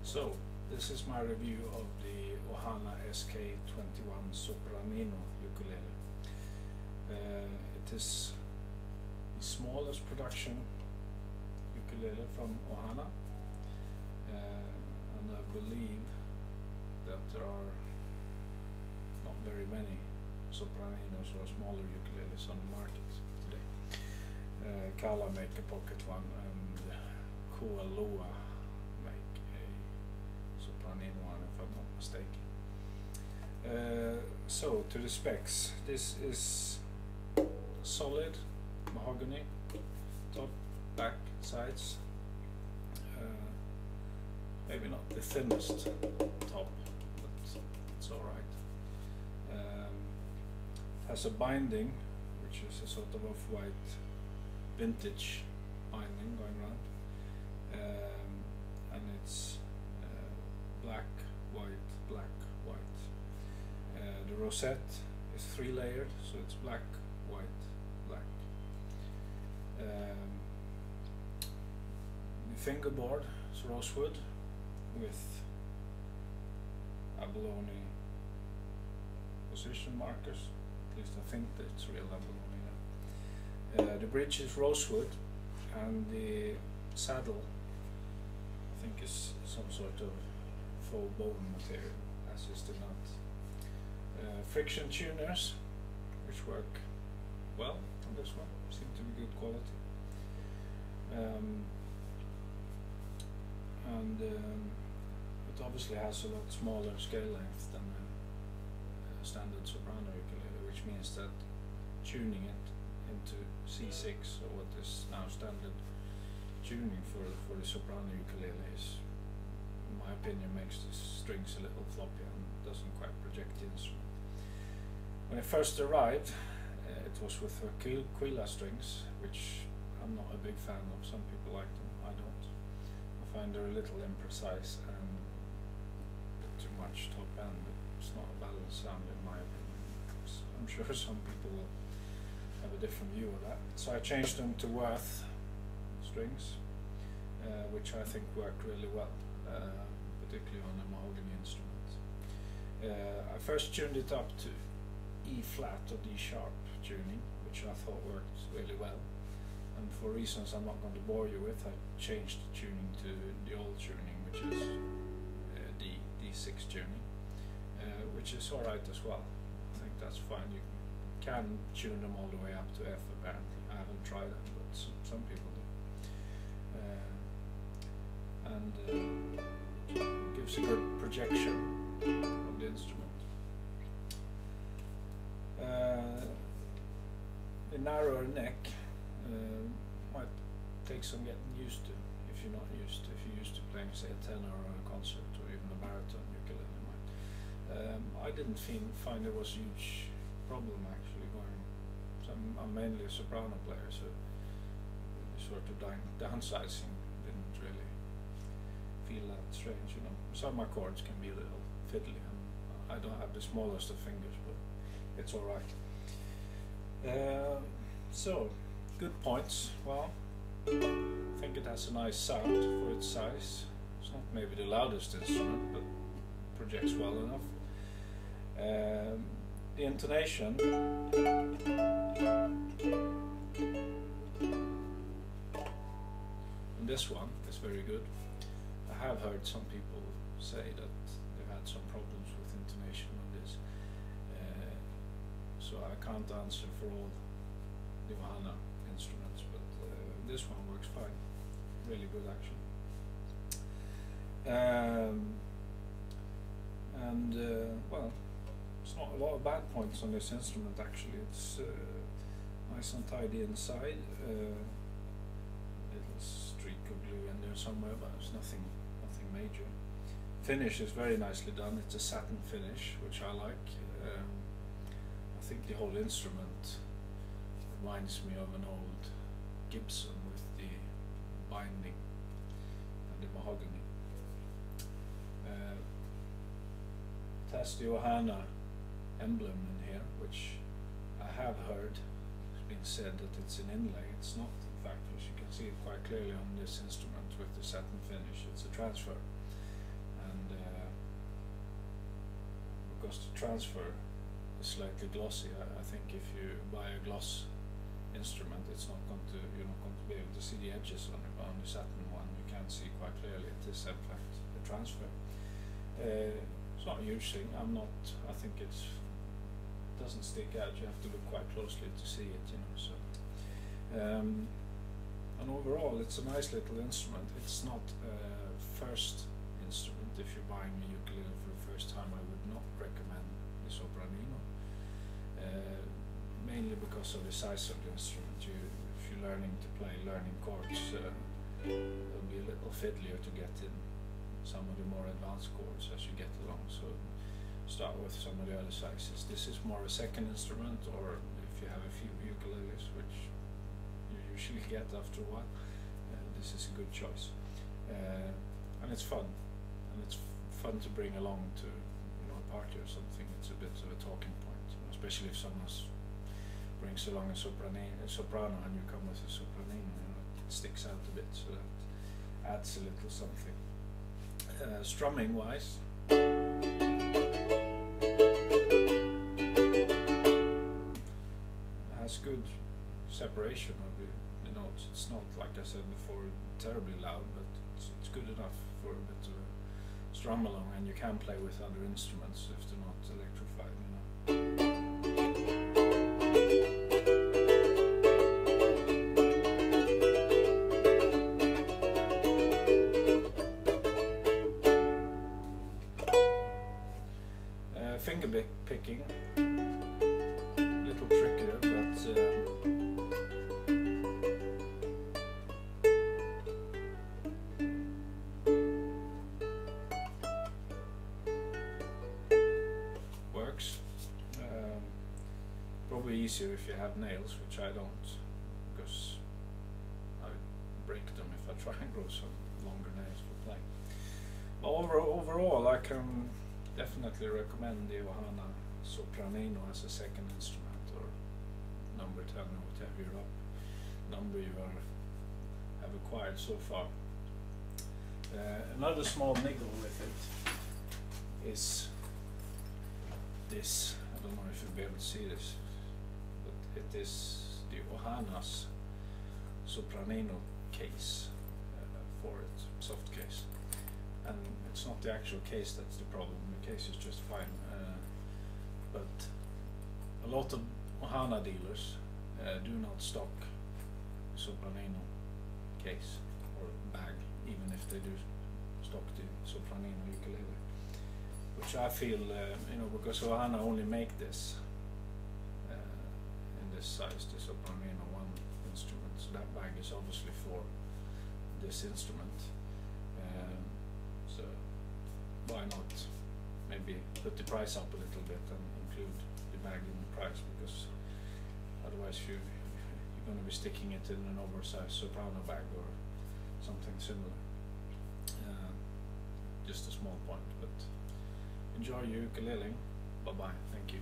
So, this is my review of the Ohana sk-21 sopranino ukulele. It is the smallest production ukulele from Ohana, and I believe that there are not very many sopraninos or smaller ukuleles on the market today. Kala make a pocket one, and Kualoa make a sopranino one, if I'm not mistaken. So to the specs, this is solid mahogany, top, back, sides. Maybe not the thinnest top, but it's alright. Has a binding, which is a sort of off-white vintage binding going around, and it's black, white, black, white. The rosette is 3-layered, so it's black, white, black. The fingerboard is rosewood with abalone position markers. At least I think that it's real abalone. The bridge is rosewood, and the saddle I think is some sort of faux bone material, as is the nut. Friction tuners, which work well on this one, seem to be good quality. It obviously has a lot smaller scale length than a standard soprano ukulele, which means that tuning it into C6, or what is now standard tuning for the soprano ukulele, is, in my opinion, makes the strings a little floppy and doesn't quite project the instrument. When it first arrived, it was with Quilla strings, which I'm not a big fan of. Some people like them, I don't. I find they're a little imprecise and a bit too much top end. It's not a balanced sound in my opinion. I'm sure some people will have a different view of that. So I changed them to Worth strings, which I think worked really well, particularly on a mahogany instrument. I first tuned it up to E flat or D sharp tuning, which I thought worked really well. And for reasons I'm not going to bore you with, I changed the tuning to the old tuning, which is D6 tuning, which is alright as well. I think that's fine. You can tune them all the way up to F apparently. I haven't tried it, but some people do. And gives a good projection of the instrument. The narrower neck might take some getting used to if you're not used to. If you're used to playing, say, a tenor or a concert or even a baritone ukulele. I didn't find there was a huge problem actually going. So I'm mainly a soprano player, so the sort of downsizing didn't really feel that strange. You know, some of my chords can be a little fiddly, and I don't have the smallest of fingers, but it's all right. So, good points. Well, I think it has a nice sound for its size. It's not maybe the loudest instrument, but projects well enough. The intonation, and this one is very good. I have heard some people say that they've had some problems with intonation on this. So I can't answer for all the Ohana instruments, but this one works fine. Really good actually. Well, it's not a lot of bad points on this instrument actually. It's nice and tidy inside. Little streak of glue in there somewhere, but it's nothing major. Finish is very nicely done. It's a satin finish, which I like. I think the whole instrument reminds me of an old Gibson with the binding and the mahogany. It has the Ohana emblem in here, which I have heard it's been said that it's an inlay. It's not, in fact, as you can see it quite clearly on this instrument with the satin finish. It's a transfer. because the transfer is slightly glossy. I think if you buy a gloss instrument, it's not going to, you're not going to be able to see the edges on it. But on the satin one, you can see quite clearly it is in fact a transfer. It's not a huge thing. I think it doesn't stick out. You have to look quite closely to see it, you know. So, and overall, it's a nice little instrument. It's not a first instrument. If you're buying a ukulele for the first time, I would not recommend the sopranino. Mainly because of the size of the instrument. If you're learning to play, learning chords, it'll be a little fiddlier to get in some of the more advanced chords as you get along. So start with some of the other sizes. This is more a second instrument, or if you have a few ukuleles, which you usually get after a while, this is a good choice. And it's fun, and it's fun to bring along to, you know, a party or something. It's a bit of a talking point, you know, especially if someone brings along a soprano and you come with a sopranino, you know, it sticks out a bit, so that adds a little something. Strumming wise, has good separation of the notes. It's not, like I said before, terribly loud, but it's good enough for a bit of a strum along, and you can play with other instruments if they're not electrified, you know. Finger picking, a little trickier, but works. Probably easier if you have nails, which I don't, because I break them if I try and grow some longer nails for playing. But overall, I can definitely recommend the Ohana sopranino as a second instrument, or number 10, or whatever your number you have acquired so far. Another small niggle with it is this. I don't know if you'll be able to see this, but it is the Ohana's sopranino case for it, soft case. And it's not the actual case that's the problem. The case is just fine. But a lot of Ohana dealers do not stock sopranino case or bag, even if they do stock the sopranino ukulele. Which I feel, you know, because Ohana only make this in this size, the sopranino one instrument. So that bag is obviously for this instrument. So why not maybe put the price up a little bit and include the bag in the price, because otherwise you're going to be sticking it in an oversized soprano bag or something similar. Just a small point, but enjoy your ukulele. Bye bye. Thank you.